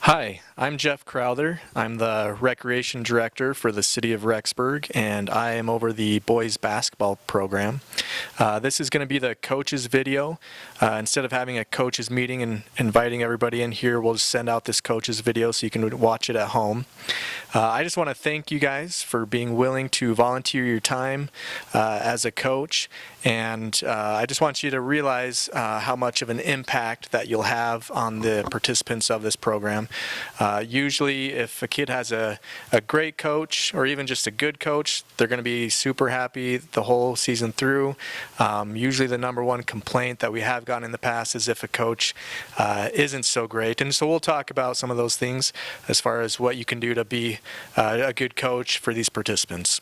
Hi, I'm Jeff Crowther. I'm the Recreation Director for the City of Rexburg, and I am over the boys basketball program. This is going to be the coaches video. Instead of having a coaches meeting and inviting everybody in here, we'll just send out this coaches video so you can watch it at home. I just want to thank you guys for being willing to volunteer your time as a coach, and I just want you to realize how much of an impact that you'll have on the participants of this program. Usually if a kid has a great coach or even just a good coach, they're going to be super happy the whole season through. Usually the number one complaint that we have gotten in the past is if a coach isn't so great. And so we'll talk about some of those things as far as what you can do to be a good coach for these participants.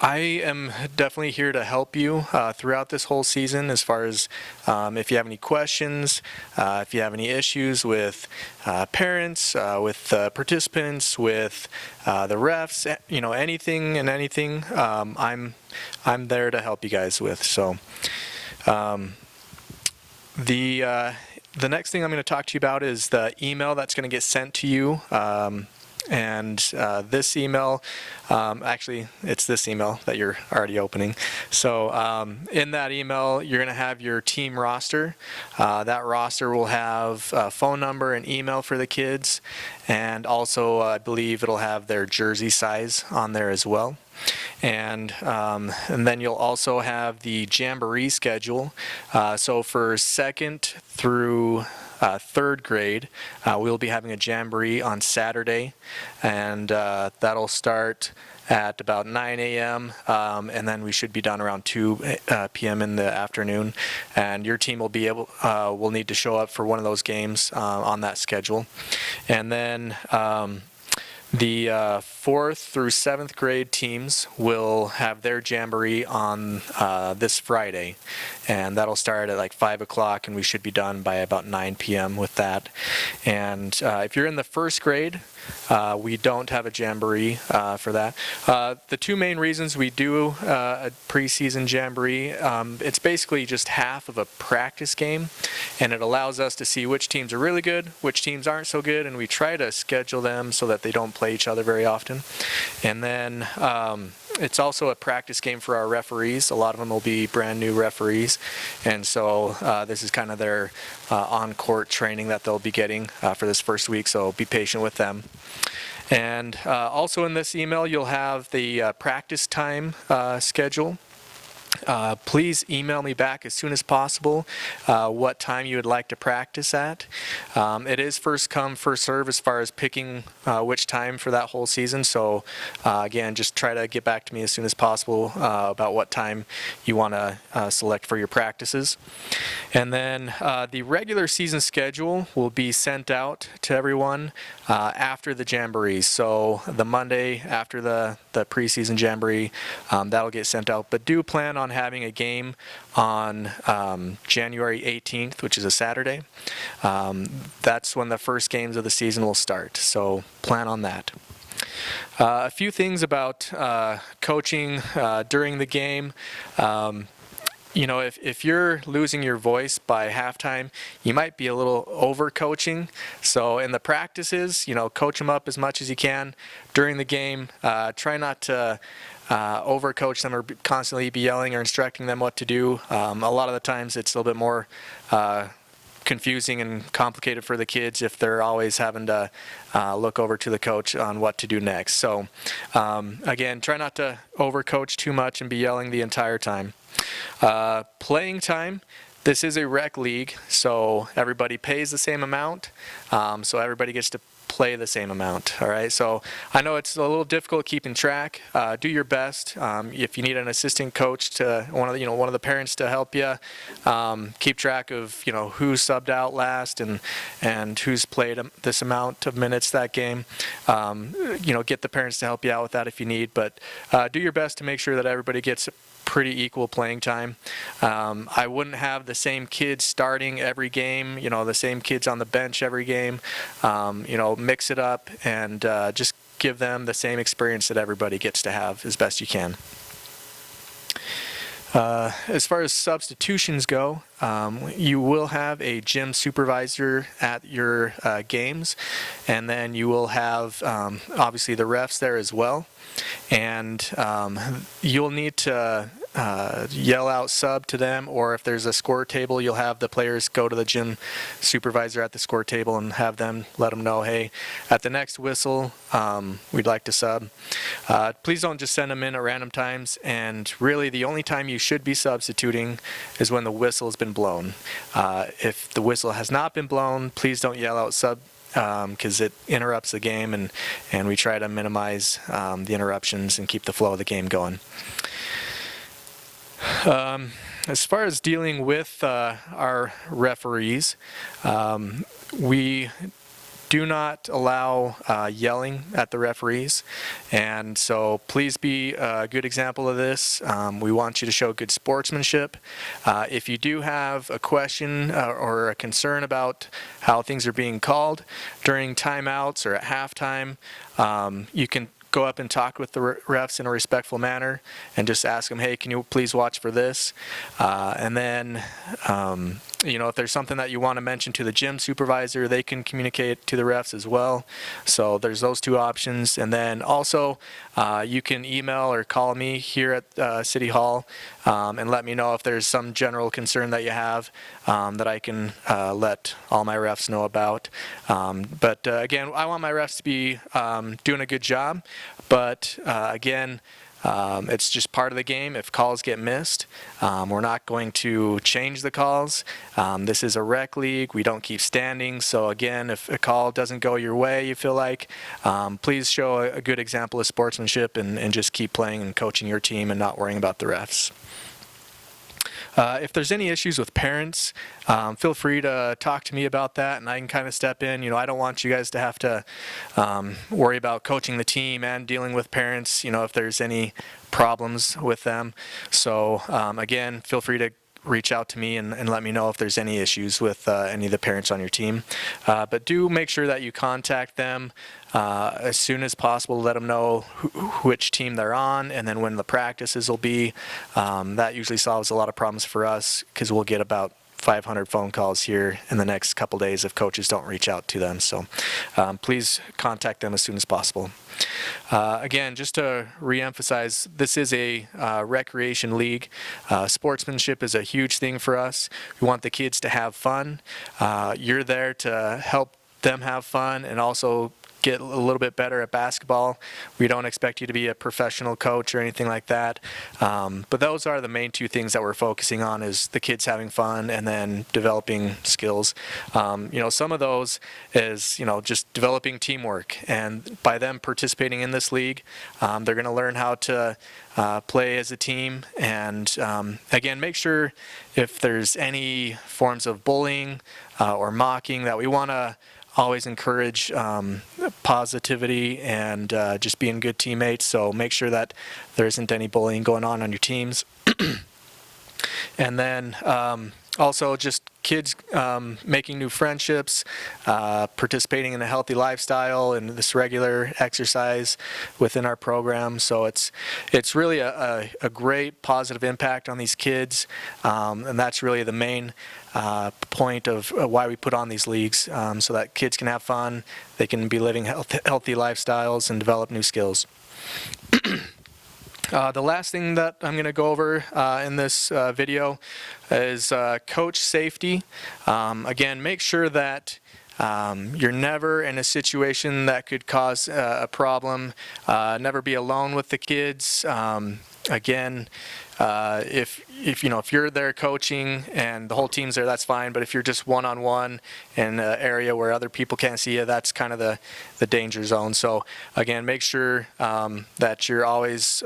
I am definitely here to help you throughout this whole season as far as if you have any questions, if you have any issues with parents, with participants, with the refs, you know, anything and anything, I'm there to help you guys with. So the next thing I'm going to talk to you about is the email that's going to get sent to you. And this email, actually it's this email that you're already opening. So in that email you're going to have your team roster. That roster will have a phone number and email for the kids, and also I believe it'll have their jersey size on there as well. And then you'll also have the jamboree schedule. So for second through third grade, we'll be having a jamboree on Saturday, and that'll start at about 9 a.m. And then we should be done around 2 p.m. in the afternoon. And your team will be will need to show up for one of those games on that schedule. And then the 4th through 7th grade teams will have their jamboree on this Friday, and that'll start at like 5 o'clock, and we should be done by about 9 p.m. with that. And if you're in the first grade, we don't have a jamboree for that. The two main reasons we do a preseason jamboree, it's basically just half of a practice game, and it allows us to see which teams are really good, which teams aren't so good, and we try to schedule them so that they don't play each other very often. And then it's also a practice game for our referees. A lot of them will be brand new referees, and so this is kind of their on-court training that they'll be getting for this first week, so be patient with them. And also in this email you'll have the practice time schedule. Please email me back as soon as possible what time you would like to practice at. It is first come, first serve as far as picking which time for that whole season. So again, just try to get back to me as soon as possible about what time you want to select for your practices. And then the regular season schedule will be sent out to everyone after the jamborees. So the Monday after the preseason jamboree, that'll get sent out. But do plan on having a game on January 18th, which is a Saturday. That's when the first games of the season will start, so plan on that. A few things about coaching during the game. You know, if you're losing your voice by halftime, you might be a little over coaching. So in the practices, you know, coach them up as much as you can. During the game, try not to over coach them or constantly be yelling or instructing them what to do. A lot of the times it's a little bit more confusing and complicated for the kids if they're always having to look over to the coach on what to do next. So again, try not to overcoach too much and be yelling the entire time. Playing time. This is a rec league, so everybody pays the same amount, so everybody gets to play the same amount. All right, so I know it's a little difficult keeping track. Do your best. If you need an assistant coach to one of the parents to help you keep track of who subbed out last and who's played this amount of minutes that game. Get the parents to help you out with that if you need, but do your best to make sure that everybody gets pretty equal playing time. I wouldn't have the same kids starting every game, the same kids on the bench every game. Mix it up and just give them the same experience that everybody gets to have as best you can. As far as substitutions go, you will have a gym supervisor at your games, and then you will have obviously the refs there as well. And you'll need to yell out sub to them, or if there's a score table, you'll have the players go to the gym supervisor at the score table and have them let them know, hey, at the next whistle, we'd like to sub. Please don't just send them in at random times, and really the only time you should be substituting is when the whistle has been blown. If the whistle has not been blown, please don't yell out sub, because it interrupts the game, and we try to minimize the interruptions and keep the flow of the game going. As far as dealing with our referees, we do not allow yelling at the referees, and so please be a good example of this. We want you to show good sportsmanship. If you do have a question or a concern about how things are being called during timeouts or at halftime, you can go up and talk with the refs in a respectful manner and just ask them, hey, can you please watch for this? And then, if there's something that you want to mention to the gym supervisor, they can communicate to the refs as well. So there's those two options. And then also, you can email or call me here at City Hall and let me know if there's some general concern that you have that I can let all my refs know about. But again, I want my refs to be doing a good job. But again, it's just part of the game. If calls get missed, we're not going to change the calls. This is a rec league. We don't keep standings. So again, if a call doesn't go your way, you feel like, please show a good example of sportsmanship and just keep playing and coaching your team and not worrying about the refs. If there's any issues with parents, feel free to talk to me about that, and I can kind of step in. I don't want you guys to have to worry about coaching the team and dealing with parents, if there's any problems with them. So again, feel free to reach out to me and let me know if there's any issues with any of the parents on your team. But do make sure that you contact them as soon as possible. Let them know which team they're on and then when the practices will be. That usually solves a lot of problems for us, because we'll get about 500 phone calls here in the next couple days if coaches don't reach out to them. So please contact them as soon as possible. Again, just to reemphasize, this is a recreation league. Sportsmanship is a huge thing for us. We want the kids to have fun. You're there to help them have fun and also get a little bit better at basketball. We don't expect you to be a professional coach or anything like that. But those are the main two things that we're focusing on, is the kids having fun and then developing skills. Some of those is, just developing teamwork. And by them participating in this league, they're going to learn how to play as a team. And again, make sure if there's any forms of bullying or mocking, that we want to always encourage positivity and just being good teammates. So make sure that there isn't any bullying going on your teams. And then also just kids making new friendships, participating in a healthy lifestyle and this regular exercise within our program. So it's really a great positive impact on these kids, and that's really the main point of why we put on these leagues, so that kids can have fun, they can be living healthy lifestyles and develop new skills. The last thing that I'm going to go over in this video is coach safety. Again, make sure that you're never in a situation that could cause a problem. Never be alone with the kids. Again, if you're there coaching and the whole team's there, that's fine. But if you're just one-on-one in an area where other people can't see you, that's kind of the danger zone. So again, make sure that you're always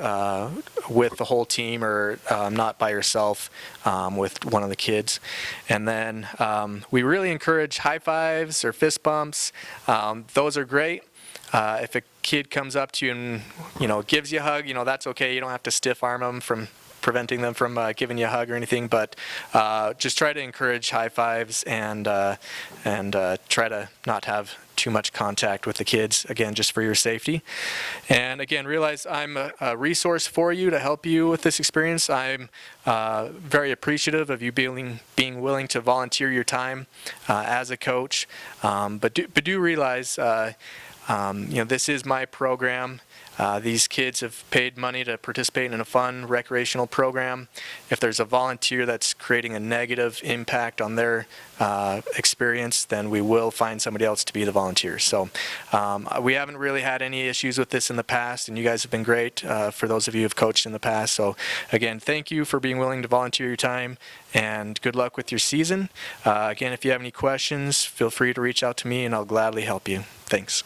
with the whole team, or not by yourself with one of the kids. And then we really encourage high fives or fist bumps. Those are great. If a kid comes up to you and gives you a hug, that's okay. You don't have to stiff arm them from preventing them from giving you a hug or anything, but just try to encourage high fives and try to not have too much contact with the kids, again, just for your safety. And again, realize I'm a resource for you to help you with this experience. I'm very appreciative of you being willing to volunteer your time as a coach, but do realize this is my program. These kids have paid money to participate in a fun recreational program. If there's a volunteer that's creating a negative impact on their experience, then we will find somebody else to be the volunteer. So we haven't really had any issues with this in the past, and you guys have been great for those of you who have coached in the past. So again, thank you for being willing to volunteer your time, and good luck with your season. Again, if you have any questions, feel free to reach out to me and I'll gladly help you. Thanks.